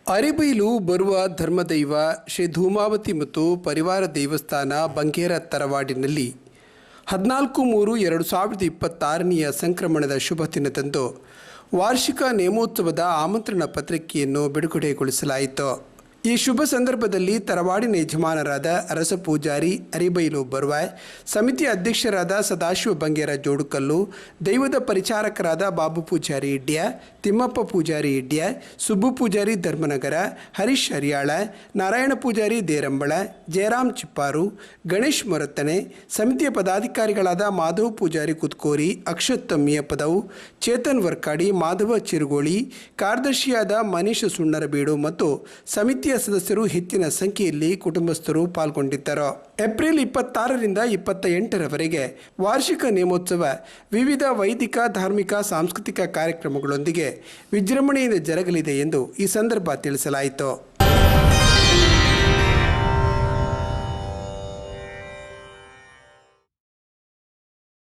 ಅರೆಬೈಲು ಬರುವ ಧರ್ಮದೈವ ಶ್ರೀ ಧೂಮಾವತಿ ಮತ್ತು ಪರಿವಾರ ದೇವಸ್ಥಾನ ಬಂಗೇರ ತರವಾಡಿನಲ್ಲಿ 14/3/2026ನೆಯ ಸಂಕ್ರಮಣದ ಶುಭ ದಿನದಂದು ವಾರ್ಷಿಕ ನೇಮೋತ್ಸವದ ಆಮಂತ್ರಣ ಪತ್ರಿಕೆಯನ್ನು ಬಿಡುಗಡೆಗೊಳಿಸಲಾಯಿತು. ಈ ಶುಭ ಸಂದರ್ಭದಲ್ಲಿ ತರವಾಡಿನ ಯಜಮಾನರಾದ ಅರಸ ಪೂಜಾರಿ ಅರಿಬೈಲು ಬರುವಾಯ್, ಸಮಿತಿ ಅಧ್ಯಕ್ಷರಾದ ಸದಾಶಿವ ಬಂಗೇರ ಜೋಡುಕಲ್ಲು, ದೈವದ ಪರಿಚಾರಕರಾದ ಬಾಬು ಪೂಜಾರಿ ಇಡ್ಯ, ತಿಮ್ಮಪ್ಪ ಪೂಜಾರಿ ಇಡ್ಯ, ಸುಬ್ಬು ಪೂಜಾರಿ ಧರ್ಮನಗರ, ಹರೀಶ್ ಹರಿಯಾಳ, ನಾರಾಯಣ ಪೂಜಾರಿ ದೇರಂಬಳ, ಜಯರಾಮ್ ಚಿಪ್ಪಾರು, ಗಣೇಶ್ ಮೊರತ್ತನೆ, ಸಮಿತಿಯ ಪದಾಧಿಕಾರಿಗಳಾದ ಮಾಧವ ಪೂಜಾರಿ ಕುತ್ಕೋರಿ, ಅಕ್ಷತ್ ತಮ್ಮಿಯಪದವು, ಚೇತನ್ ವರ್ಕಾಡಿ, ಮಾಧವ ಚಿರುಗೋಳಿ, ಕಾರ್ಯದರ್ಶಿಯಾದ ಮನೀಶ್ ಸುಣ್ಣರಬೀಡು ಮತ್ತು ಸಮಿತಿಯ ಸದಸ್ಯರು ಹೆಚ್ಚಿನ ಸಂಖ್ಯೆಯಲ್ಲಿ ಕುಟುಂಬಸ್ಥರು ಪಾಲ್ಗೊಂಡಿದ್ದರು. ಏಪ್ರಿಲ್ 26ರಿಂದ 28ರವರೆಗೆ ವಾರ್ಷಿಕ ನೇಮೋತ್ಸವ ವಿವಿಧ ವೈದಿಕ, ಧಾರ್ಮಿಕ, ಸಾಂಸ್ಕೃತಿಕ ಕಾರ್ಯಕ್ರಮಗಳೊಂದಿಗೆ ವಿಜೃಂಭಣೆಯಿಂದ ಜರುಗಲಿದೆ ಎಂದು ಈ ಸಂದರ್ಭ ತಿಳಿಸಲಾಯಿತು.